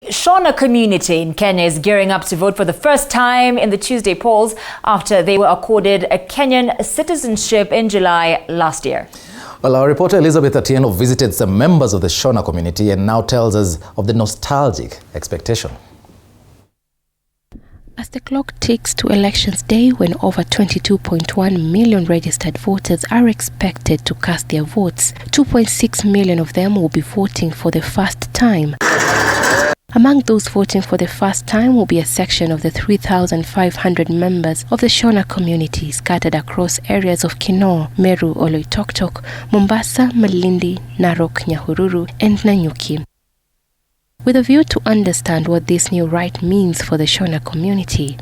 Shona community in Kenya is gearing up to vote for the first time in the Tuesday polls after they were accorded a Kenyan citizenship in July last year. Well, our reporter Elizabeth Atieno visited some members of the Shona community and now tells us of the nostalgic expectation. As the clock ticks to Elections Day, when over 22.1 million registered voters are expected to cast their votes, 2.6 million of them will be voting for the first time. Among those voting for the first time will be a section of the 3,500 members of the Shona community scattered across areas of Kinoo, Meru, Oloitoktok, Mombasa, Malindi, Narok, Nyahururu, and Nanyuki. With a view to understand what this new right means for the Shona community,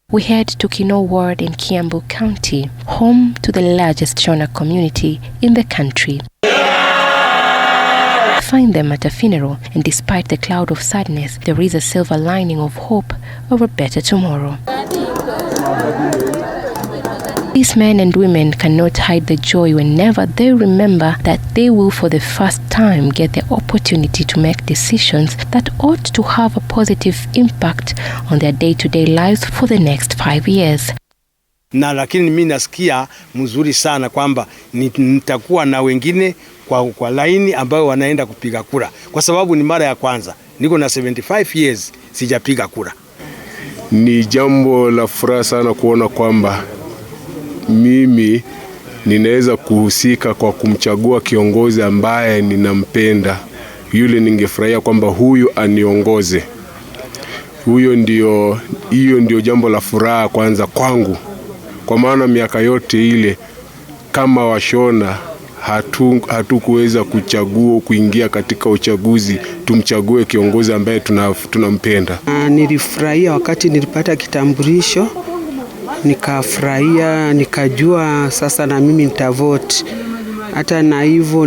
we head to Kinoo Ward in Kiambu County, home to the largest Shona community in the country. Find them at a funeral, and despite the cloud of sadness, there is a silver lining of hope of a better tomorrow. These men and women cannot hide the joy whenever they remember that they will for the first time get the opportunity to make decisions that ought to have a positive impact on their day-to-day lives for the next 5 years. Na lakini mimi nasikia mzuri sana kwamba nitakuwa na wengine kwa laini ambao wanaenda kupiga kura, kwa sababu ni mara ya kwanza. Niko na 75 years sijapiga kura. Ni jambo la furaha sana kuona kwamba mimi ninaweza kuhusika kwa kumchagua kiongozi ambaye ninampenda. Yule ningefurahia kwamba huyu aniongoze. Hiyo ndio jambo la furaha kwanza kwangu. Kwa maana miaka yote ile kama Washona hatukuweza kuingia katika uchaguzi tumchague kiongozi ambaye tunampenda. Nilifurahia wakati nilipata kitambulisho, nikafurahia, nikajua sasa na mimi nitavote. Hata na hivyo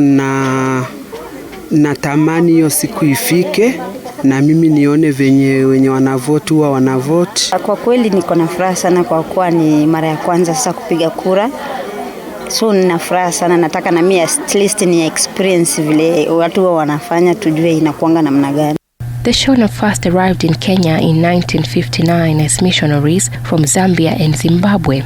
natamani hiyo siku ifike na mimi nione wenye wanavote huwa wanavote. Kwa kweli niko na furaha sana kwa kuwa ni mara ya kwanza sasa kupiga kura. So nina furaha sana, nataka na mimi at least ni experience vile watu huwa wanafanya, tujue inakuanga namna gani. The Shona first arrived in Kenya in 1959 as missionaries from Zambia and Zimbabwe.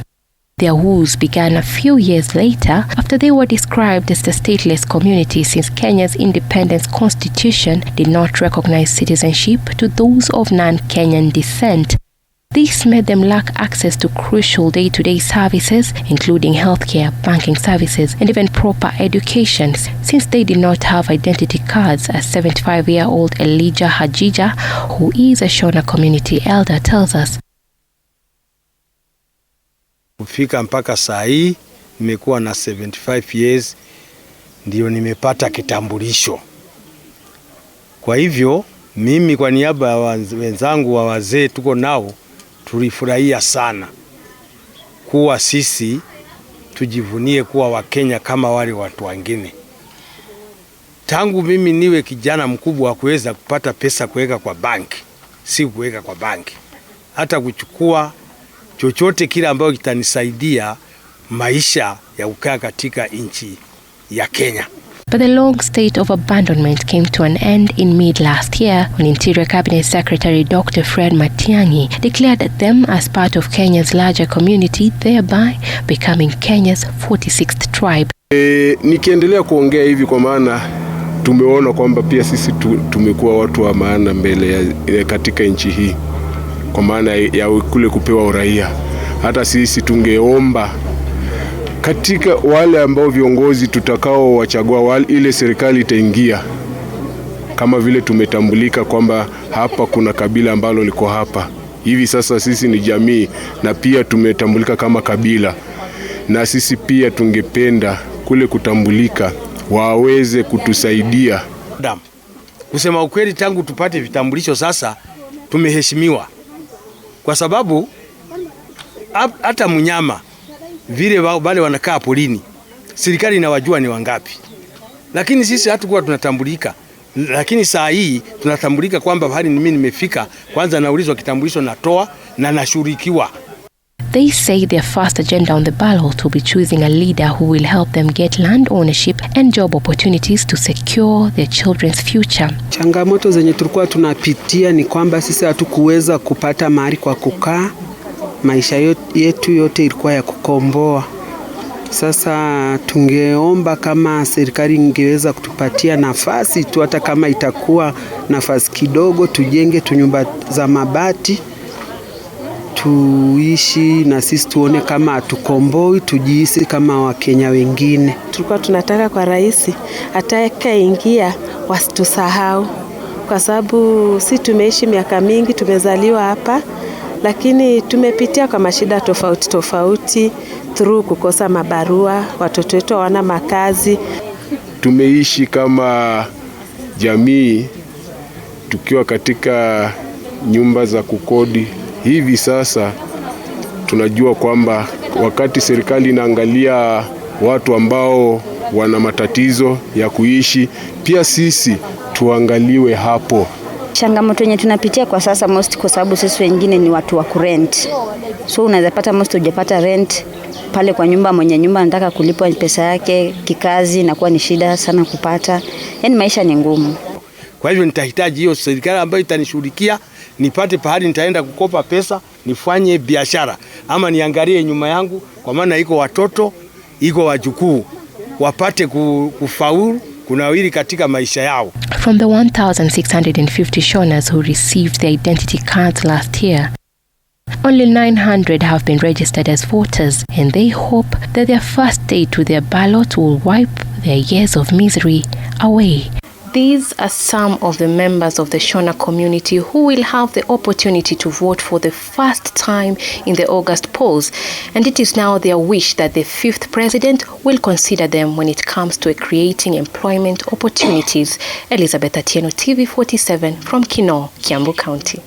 Their woes began a few years later after they were described as the stateless community since Kenya's independence constitution did not recognize citizenship to those of non-Kenyan descent. This made them lack access to crucial day-to-day services, including healthcare, banking services, and even proper education, since they did not have identity cards, as 75-year-old Elijah Hajija, who is a Shona community elder, tells us. Kufika mpaka saa hii nimekuwa na 75 years ndio nimepata kitambulisho. Kwa hivyo mimi kwa niaba ya wenzangu wa wazee tuko nao tulifurahia sana kuwa sisi tujivunie kuwa Wakenya kama wale watu wengine. Tangu mimi niwe kijana mkubwa kuweza kupata pesa kuweka kwa banki, si kuweka kwa banki, hata kuchukua chochote kile ambacho kitanisaidia maisha ya kukaa katika nchi ya Kenya. But the long state of abandonment came to an end in mid last year when Interior Cabinet Secretary Dr. Fred Matiang'i declared them as part of Kenya's larger community, thereby becoming Kenya's 46th tribe. Nikiendelea kuongea hivi kwa maana tumeona kwamba pia sisi tumekuwa watu wa maana mbele katika nchi hii, kwa maana ya kule kupewa uraia. Hata sisi tungeomba katika wale ambao viongozi tutakao wachagua, ile serikali itaingia kama vile tumetambulika kwamba hapa kuna kabila ambalo liko hapa. Hivi sasa sisi ni jamii na pia tumetambulika kama kabila, na sisi pia tungependa kule kutambulika waweze kutusaidia. Kusema ukweli, tangu tupate vitambulisho sasa tumeheshimiwa, kwa sababu hata mnyama vile wale wanakaa polini, serikali inawajua ni wangapi. Lakini sisi hatukuwa tunatambulika. Lakini saa hii tunatambulika kwamba hadi mimi nimefika, kwanza naulizwa kitambulisho natoa na nashurikiwa. They say their first agenda on the ballot will be choosing a leader who will help them get land ownership and job opportunities to secure their children's future. Changamoto zenye tulikuwa tunapitia ni kwamba sisi hatukuweza kupata mahali kwa kukaa. Maisha yetu yote ilikuwa ya kukomboa. Sasa tungeomba kama serikali ingeweza kutupatia nafasi tu, hata kama itakuwa nafasi kidogo, tujenge tunyumba za mabati, tuishi na sisi tuone kama atukomboi, tujihisi kama Wakenya wengine. Tulikuwa tunataka kwa rais atakayeingia wasitusahau, kwa sababu si tumeishi miaka mingi, tumezaliwa hapa, lakini tumepitia kwa mashida tofauti tofauti through kukosa mabarua, watoto wetu hawana makazi. Tumeishi kama jamii tukiwa katika nyumba za kukodi. Hivi sasa tunajua kwamba wakati serikali inaangalia watu ambao wana matatizo ya kuishi, pia sisi tuangaliwe hapo. Changamoto yenye tunapitia kwa sasa most kwa sababu sisi wengine ni watu wa kurent. So unaweza pata most hujapata rent pale kwa nyumba, mwenye nyumba anataka kulipwa pesa yake kikazi, inakuwa ni shida sana kupata. Yaani maisha ni ngumu. Kwa hivyo nitahitaji hiyo serikali ambayo itanishughulikia, nipate pahali nitaenda kukopa pesa, nifanye biashara ama niangalie nyuma yangu, kwa maana iko watoto, iko wajukuu, wapate kufaulu kunawiri katika maisha yao. From the 1,650 Shonas who received their identity cards last year, only 900 have been registered as voters, and they hope that their first day to their ballot will wipe their years of misery away. These are some of the members of the Shona community who will have the opportunity to vote for the first time in the August polls, and it is now their wish that the 5th president will consider them when it comes to creating employment opportunities. Elizabeth Atieno, TV 47 from Kinoo, Kiambu County.